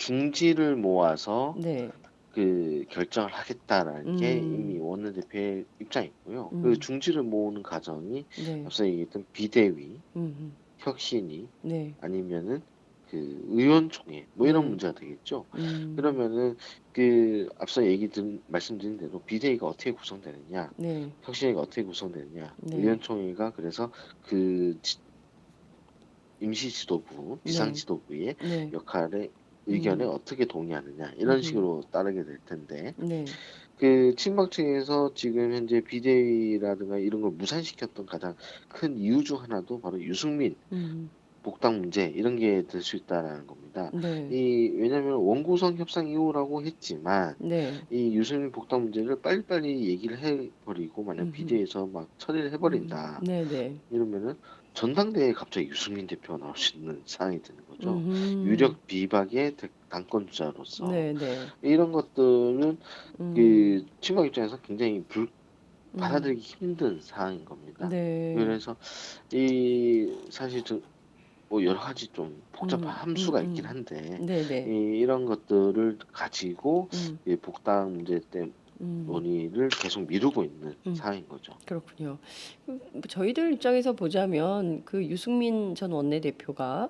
중지를 모아서 네. 그 결정을 하겠다라는 게 이미 음. 원내대표의 입장이고요. 그 음. 중지를 모으는 과정이 네. 앞서 얘기했던 비대위, 음음. 혁신위 네. 아니면은 그 의원총회 뭐 이런 네. 문제가 되겠죠. 음. 그러면은 그 앞서 말씀드린 대로 비대위가 어떻게 구성되느냐, 네. 혁신위가 어떻게 구성되느냐, 네. 의원총회가 그래서 그 임시 지도부, 비상 네. 지도부의 네. 역할에 의견에 음. 어떻게 동의하느냐 이런 음음. 식으로 따르게 될 텐데 네. 그 친박 측에서 지금 현재 비대위라든가 이런 걸 무산시켰던 가장 큰 이유 중 하나도 바로 유승민 음. 복당 문제 이런 게 될 수 있다라는 겁니다. 네. 이 왜냐하면 원구성 협상 이후라고 했지만 네. 이 유승민 복당 문제를 빨리빨리 얘기를 해버리고 만약 음음. 비대위에서 막 처리를 해버린다 네네. 이러면은 전당대회에 갑자기 유승민 대표가 나올 수 있는 상황이 되는 거죠. 음음. 유력 비박의 당권 주자로서 네네. 이런 것들은 음. 그 친박 입장에서 굉장히 음. 받아들이기 힘든 상황인 겁니다. 네. 그래서 이 사실 뭐 여러 가지 좀 복잡한 음. 함수가 있긴 음음. 한데 네네. 이런 것들을 가지고 음. 이 복당 문제 때문에 음. 논의를 계속 미루고 있는 음. 상황인 거죠. 그렇군요. 뭐 저희들 입장에서 보자면 그 유승민 전 원내대표가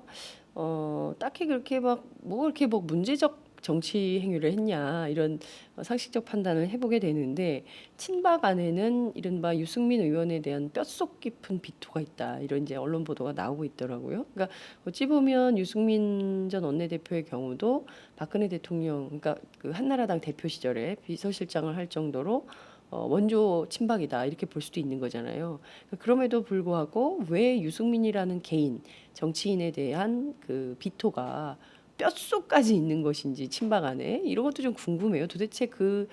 딱히 그렇게 막 뭐 그렇게 뭐 문제적 정치 행위를 했냐 이런 상식적 판단을 해 보게 되는데 친박 안에는 이른바 유승민 의원에 대한 뼛속 깊은 비토가 있다. 이런 이제 언론 보도가 나오고 있더라고요. 그러니까 어찌 보면 유승민 전 원내대표의 경우도 박근혜 대통령 그러니까 그 한나라당 대표 시절에 비서실장을 할 정도로 원조 친박이다 이렇게 볼 수도 있는 거잖아요. 그럼에도 불구하고 왜 유승민이라는 개인 정치인에 대한 그 비토가 뼛속까지 있는 것인지 친박 안에 이런 것도 좀 궁금해요. 도대체 그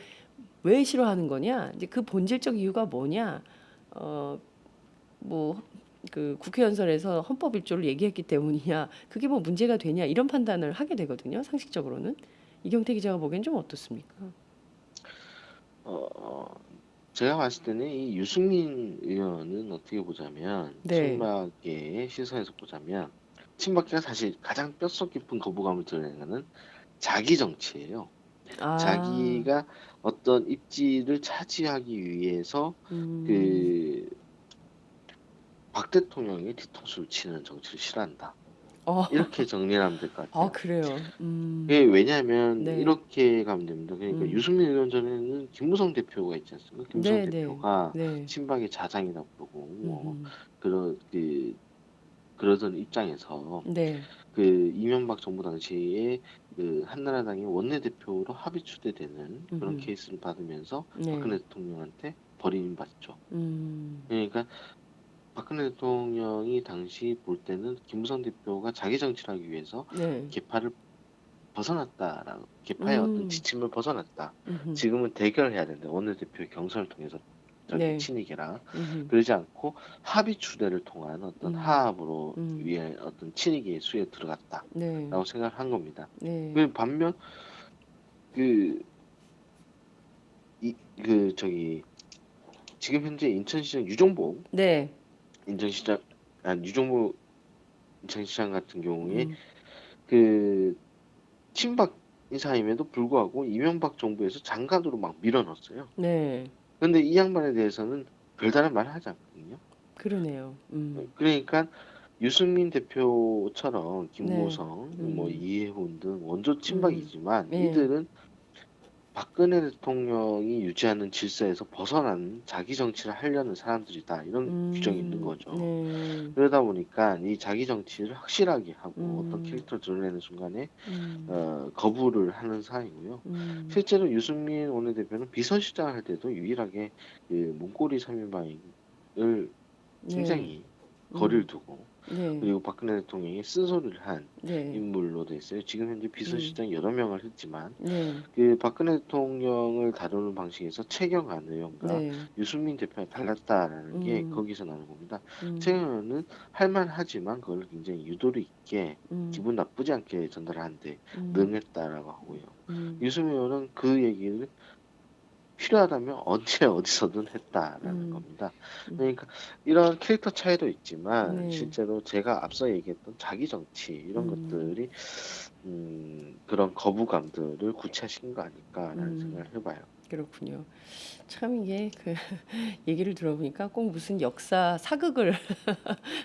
왜 싫어하는 거냐? 이제 그 본질적 이유가 뭐냐? 뭐 그 국회 연설에서 헌법 1조를 얘기했기 때문이냐? 그게 뭐 문제가 되냐? 이런 판단을 하게 되거든요. 상식적으로는. 이경태 기자가 보기엔 좀 어떻습니까? 어, 제가 봤을 때는 이 유승민 의원은 어떻게 보자면 네. 친박계의 시선에서 보자면 친박계가 사실 가장 뼛속 깊은 거부감을 드러내는 거는 자기 정치예요. 아. 자기가 어떤 입지를 차지하기 위해서 음. 그 박 대통령의 뒤통수를 치는 정치를 싫어한다. 어. 이렇게 정리하면 될 것 아 같아요. 그래요. 그게 왜냐하면 네. 이렇게 가면 됩니다. 그러니까 음. 유승민 의원 전에는 김무성 대표가 있지 않습니까? 김무성 네네. 대표가 네. 친박의 자장이라고 그러고 뭐 음음. 그런 그러던 입장에서 네. 그 이명박 정부 당시에 그 한나라당의 원내대표로 합의 추대되는 그런 음음. 케이스를 받으면서 네. 박근혜 대통령한테 버림받죠. 음. 그러니까 박근혜 대통령이 당시 볼 때는 김무성 대표가 자기 정치를 하기 위해서 네. 계파를 벗어났다라고 계파의 어떤 음. 지침을 벗어났다. 음음. 지금은 대결해야 된다. 원내대표의 경선을 통해서 저기 네. 친이계라 음음. 그러지 않고 합의 추대를 통한 어떤 음. 하합으로 음. 위에 어떤 친이계의 수에 네. 들어갔다라고 생각을 한 겁니다. 네. 그 반면 그 저기 지금 현재 인천시장 유정복 네. 인천시장 유정복 인천시장 같은 경우에 음. 그 친박 인사임에도 불구하고 이명박 정부에서 장관으로 막 밀어넣었어요. 네. 근데 이 양반에 대해서는 별다른 말을 하지 않거든요. 그러네요. 그러니까 유승민 대표처럼 네. 김무성, 뭐 음. 이해훈 등 원조 음. 친박이지만 예. 이들은 박근혜 대통령이 유지하는 질서에서 벗어난 자기 정치를 하려는 사람들이다. 이런 규정이 있는 거죠. 네. 그러다 보니까 이 자기 정치를 확실하게 하고 어떤 음. 캐릭터를 드러내는 순간에 음. 거부를 하는 상황이고요. 음. 실제로 유승민 원내대표는 비서실장 할 때도 유일하게 그 문고리 3인방을 네. 굉장히 거리를 음. 두고 네. 그리고 박근혜 대통령이 쓴소리를 한 네. 인물로 돼 있어요. 지금 현재 음. 비서실장 여러 명을 했지만 네. 그 박근혜 대통령을 다루는 방식에서 최경환 의원과 네. 유승민 대표가 달랐다라는 게 음. 거기서 나오는 겁니다. 음. 최경환 의원은 할 만하지만 그걸 굉장히 유도리 있게 음. 기분 나쁘지 않게 전달하는데 음. 능했다라고 하고요. 음. 유승민 의원은 그 얘기를 필요하다면 언제 어디서든 했다라는 음. 겁니다. 음. 그러니까 이런 캐릭터 차이도 있지만 네. 실제로 제가 앞서 얘기했던 자기 정치 이런 음. 것들이 그런 거부감들을 구체화시킨 거 아닐까라는 음. 생각을 해 봐요. 그렇군요. 참 이게 그 얘기를 들어보니까 꼭 무슨 역사 사극을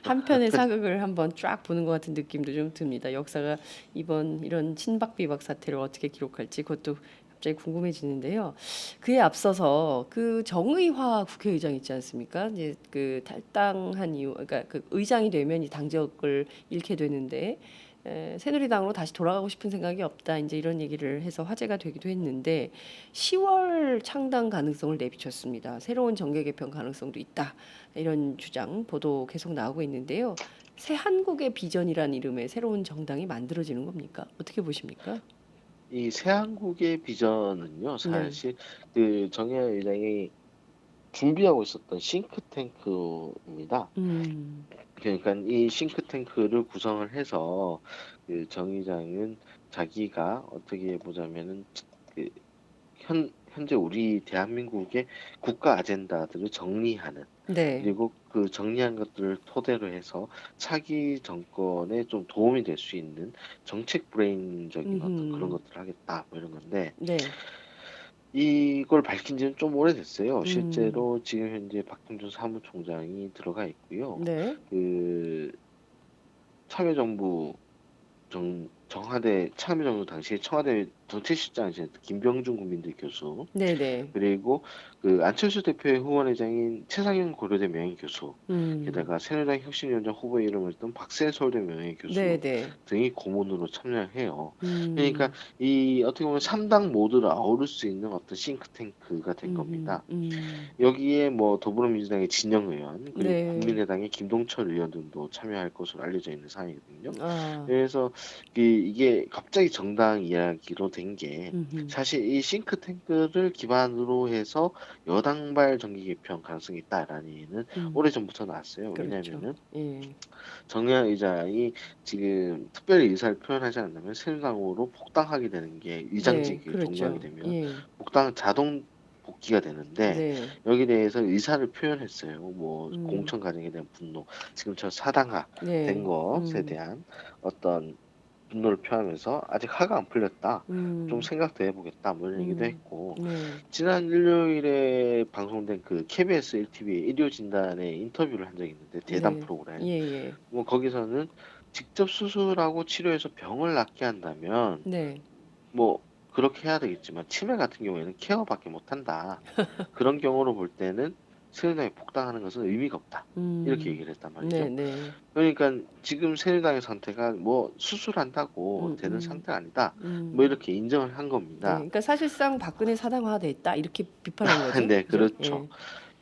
한 편의 사극을 한번 쫙 보는 것 같은 느낌도 좀 듭니다. 역사가 이번 이런 친박 비박 사태를 어떻게 기록할지 그것도 갑자기 궁금해지는데요. 그에 앞서서 그 정의화 국회의장 있지 않습니까? 이제 그 탈당한 이유, 그러니까 그 의장이 되면 이 당적을 잃게 되는데 새누리당으로 다시 돌아가고 싶은 생각이 없다. 이제 이런 얘기를 해서 화제가 되기도 했는데 10월 창당 가능성을 내비쳤습니다. 새로운 정계 개편 가능성도 있다. 이런 주장 보도 계속 나오고 있는데요. 새 한국의 비전이란 이름의 새로운 정당이 만들어지는 겁니까? 어떻게 보십니까? 이 새한국의 비전은요, 네. 사실 그 정의연 의장이 준비하고 있었던 싱크탱크입니다. 음. 그러니까 이 싱크탱크를 구성을 해서 그 정 의장은 자기가 어떻게 보자면은 그 현재 우리 대한민국의 국가 아젠다들을 정리하는, 네. 그리고 그 정리한 것들을 토대로 해서 차기 정권에 좀 도움이 될 수 있는 정책 브레인적인 어떤 그런 음. 것들을 하겠다 뭐 이런 건데, 네. 이걸 밝힌 지는 좀 오래됐어요. 음. 실제로 지금 현재 박형준 사무총장이 들어가 있고요. 네. 그 참여정부 청와대 참여정부 당시에 청와대 정책실장이셨던 김병준 국민대 교수, 네네. 그리고 그 안철수 대표의 후원회장인 최상현 고려대 명예교수, 음. 게다가 새누리당 혁신위원장 후보에 이름을 던 박세 서울대 명예교수 네네. 등이 고문으로 참여해요. 그러니까 음. 이 어떻게 보면 3당 모두를 아우를 수 있는 어떤 싱크탱크가 된 음. 겁니다. 음. 여기에 뭐 더불어민주당의 진영 의원, 그리고 네. 국민의당의 김동철 의원 등도 참여할 것으로 알려져 있는 상황이거든요. 아. 그래서 이게 갑자기 정당 이야기로 된 게, 음음. 사실 이 싱크탱크를 기반으로 해서 여당발 정기 개편 가능성이 있다라는 얘기는 음. 오래전부터 나왔어요. 그렇죠. 왜냐하면은 예. 정의당 의장이 지금 특별히 의사를 표현하지 않으면 새누리당으로 복당하게 되는 게 네. 의장직을 종료하게 그렇죠. 되면 예. 복당 자동 복귀가 되는데, 네. 여기에 대해서 의사를 표현했어요. 뭐 음. 공천 과정에 대한 분노, 지금처럼 사당화 된 네. 것에 음. 대한 어떤 분노를 표하면서 아직 화가 안 풀렸다, 좀 음. 생각 더 해보겠다 뭐 이런 얘기도 음. 했고, 네. 지난 일요일에 방송된 그 KBS 1TV 일요 진단에 인터뷰를 한 적이 있는데, 대담 네. 프로그램, 예예. 뭐 거기서는 직접 수술하고 치료해서 병을 낫게 한다면 네. 뭐 그렇게 해야 되겠지만, 치매 같은 경우에는 케어밖에 못한다. 그런 경우로 볼 때는 새누리당에 복당하는 것은 의미가 없다. 이렇게 음. 얘기를 했단 말이죠. 네네. 그러니까 지금 새누리당의 상태가 뭐 수술한다고 되는 음음. 상태가 아니다. 뭐 음. 이렇게 인정을 한 네. 겁니다. 그러니까 사실상 박근혜 사당화됐다 이렇게 비판한 거죠. 네, 그죠? 그렇죠.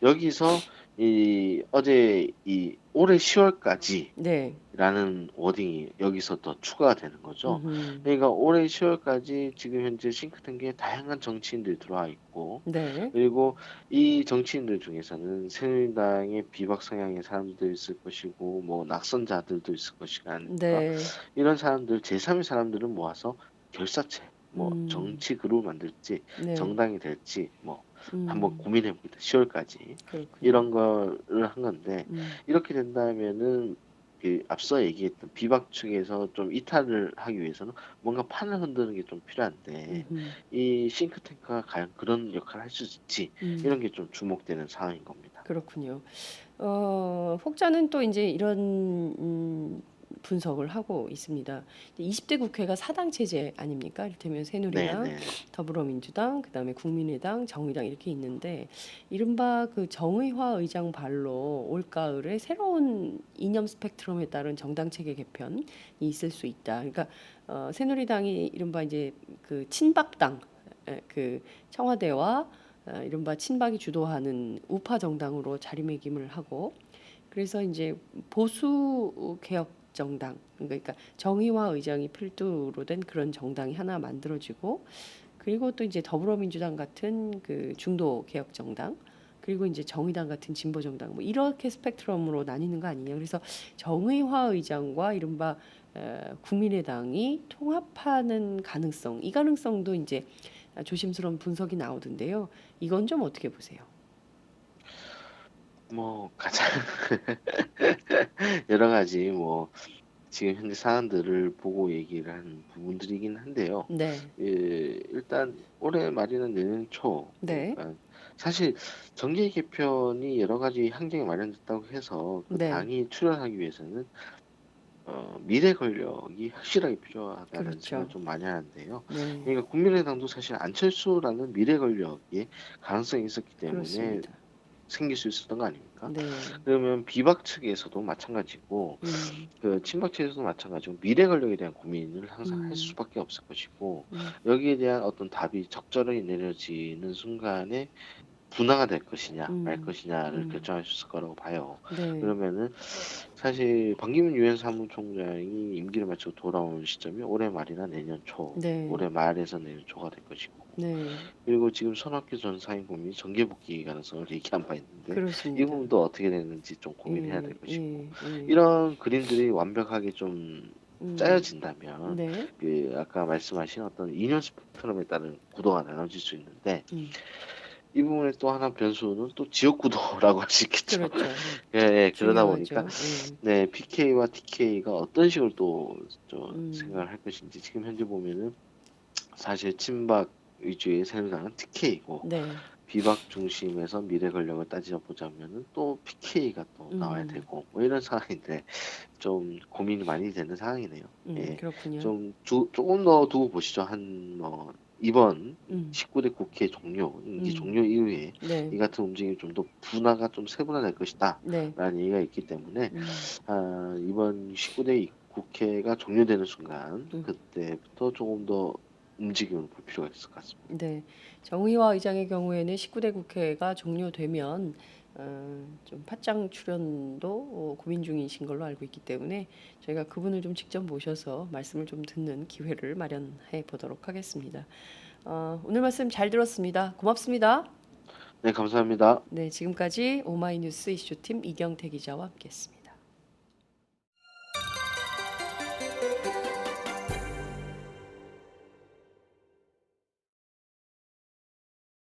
예. 여기서 이 어제 이 올해 10월까지 네. 라는 워딩이 여기서 더 추가가 되는 거죠. 음음. 그러니까 올해 10월까지 지금 현재 싱크탱크에 다양한 정치인들이 들어와 있고, 네. 그리고 이 정치인들 중에서는 새누리당의 비박 성향의 사람들도 있을 것이고, 뭐 낙선자들도 있을 것이가 아닙니까? 네. 이런 사람들, 제3의 사람들을 모아서 결사체, 뭐 음. 정치 그룹을 만들지, 네. 정당이 될지, 뭐 한번 음. 고민해 봅니다. 10월까지 그렇군요. 이런 거를 한 건데, 음. 이렇게 된다면은 그 앞서 얘기했던 비박 측에서 좀 이탈을 하기 위해서는 뭔가 판을 흔드는 게 좀 필요한데, 음음. 이 싱크탱크가 과연 그런 역할을 할 수 있지, 음. 이런 게 좀 주목되는 상황인 겁니다. 그렇군요. 혹자는 또 인제 이런 분석을 하고 있습니다. 20대 국회가 사당 체제 아닙니까? 이를테면 새누리당, 네네. 더불어민주당, 그다음에 국민의당, 정의당 이렇게 있는데 이른바 그 정의화 의장 발로 올가을에 새로운 이념 스펙트럼에 따른 정당 체계 개편이 있을 수 있다. 그러니까 새누리당이 이른바 이제 그 친박당, 그 청와대와 이른바 친박이 주도하는 우파 정당으로 자리매김을 하고, 그래서 이제 보수 개혁 정당, 그러니까 정의화 의장이 필두로 된 그런 정당이 하나 만들어지고, 그리고 또 이제 더불어민주당 같은 그 중도 개혁 정당, 그리고 이제 정의당 같은 진보 정당, 뭐 이렇게 스펙트럼으로 나뉘는 거 아니냐. 그래서 정의화 의장과 이른바 국민의당이 통합하는 가능성, 이 가능성도 이제 조심스러운 분석이 나오던데요. 이건 좀 어떻게 보세요? 뭐 가장 여러 가지 뭐 지금 현재 사안들을 보고 얘기를 한 부분들이긴 한데요. 네. 일단 올해 말이나 내년 초, 네. 그러니까 사실 정계 개편이 여러 가지 환경이 마련됐다고 해서 그 네. 당이 출연하기 위해서는 미래 권력이 확실하게 필요하다는 생각을 그렇죠. 좀 많이 하는데요. 네. 그러니까 국민의당도 사실 안철수라는 미래 권력이 가능성이 있었기 때문에 그렇습니다. 생길 수 있었던 거 아닙니까? 네. 그러면 비박 측에서도 마찬가지고 음. 그 친박 측에서도 마찬가지고 미래 권력에 대한 고민을 항상 할 음. 수밖에 없을 것이고 음. 여기에 대한 어떤 답이 적절하게 내려지는 순간에 분화가 될 것이냐 말 음. 것이냐를 음. 결정할 수 있을 거라고 봐요. 네. 그러면은 사실 반기문 유엔 사무총장이 임기를 마치고 돌아오는 시점이 올해 말이나 내년 초, 네. 올해 말에서 내년 초가 될 것이고 네. 그리고 지금 손학규 전 상임고문이 정계 복귀 가능성을 얘기한 바 있는데 이 그렇습니다. 부분도 어떻게 되는지 좀 고민해야 될 예. 것이고 예. 예. 이런 그림들이 완벽하게 좀 음. 짜여진다면 네. 그 아까 말씀하신 어떤 이념 스펙트럼에 따른 구도가 나눠질 수 있는데 음. 이 부분에 또 하나 변수는 또 지역구도라고 할 수 있겠죠. 그렇죠. 예, 예, 그러다 보니까 중요하죠. 예. 네, PK와 TK가 어떤 식으로 또 음. 생각을 할 것인지 지금 현재 보면은 사실 친박 위주의 새누리당은 TK이고 네. 비박 중심에서 미래 권력을 따지자 보자면은 또 PK가 또 나와야 음. 되고 뭐 이런 상황인데 좀 고민이 많이 되는 상황이네요. 예, 그렇군요. 좀 조금 더 두고 보시죠. 한 뭐 이번 음. 19대 국회 종료, 임기 음. 종료 이후에 네. 이 같은 움직임이 좀 더 분화가 좀 세분화될 것이다. 네. 라는 얘기가 있기 때문에 음. 이번 19대 국회가 종료되는 순간 음. 그때부터 조금 더 움직임을 볼 필요가 있을 것 같습니다. 네. 정의화 의장의 경우에는 19대 국회가 종료되면 좀 팟짱 출연도 고민 중이신 걸로 알고 있기 때문에 저희가 그분을 좀 직접 모셔서 말씀을 좀 듣는 기회를 마련해 보도록 하겠습니다. 오늘 말씀 잘 들었습니다. 고맙습니다. 네, 감사합니다. 네, 지금까지 오마이뉴스 이슈팀 이경태 기자와 함께했습니다.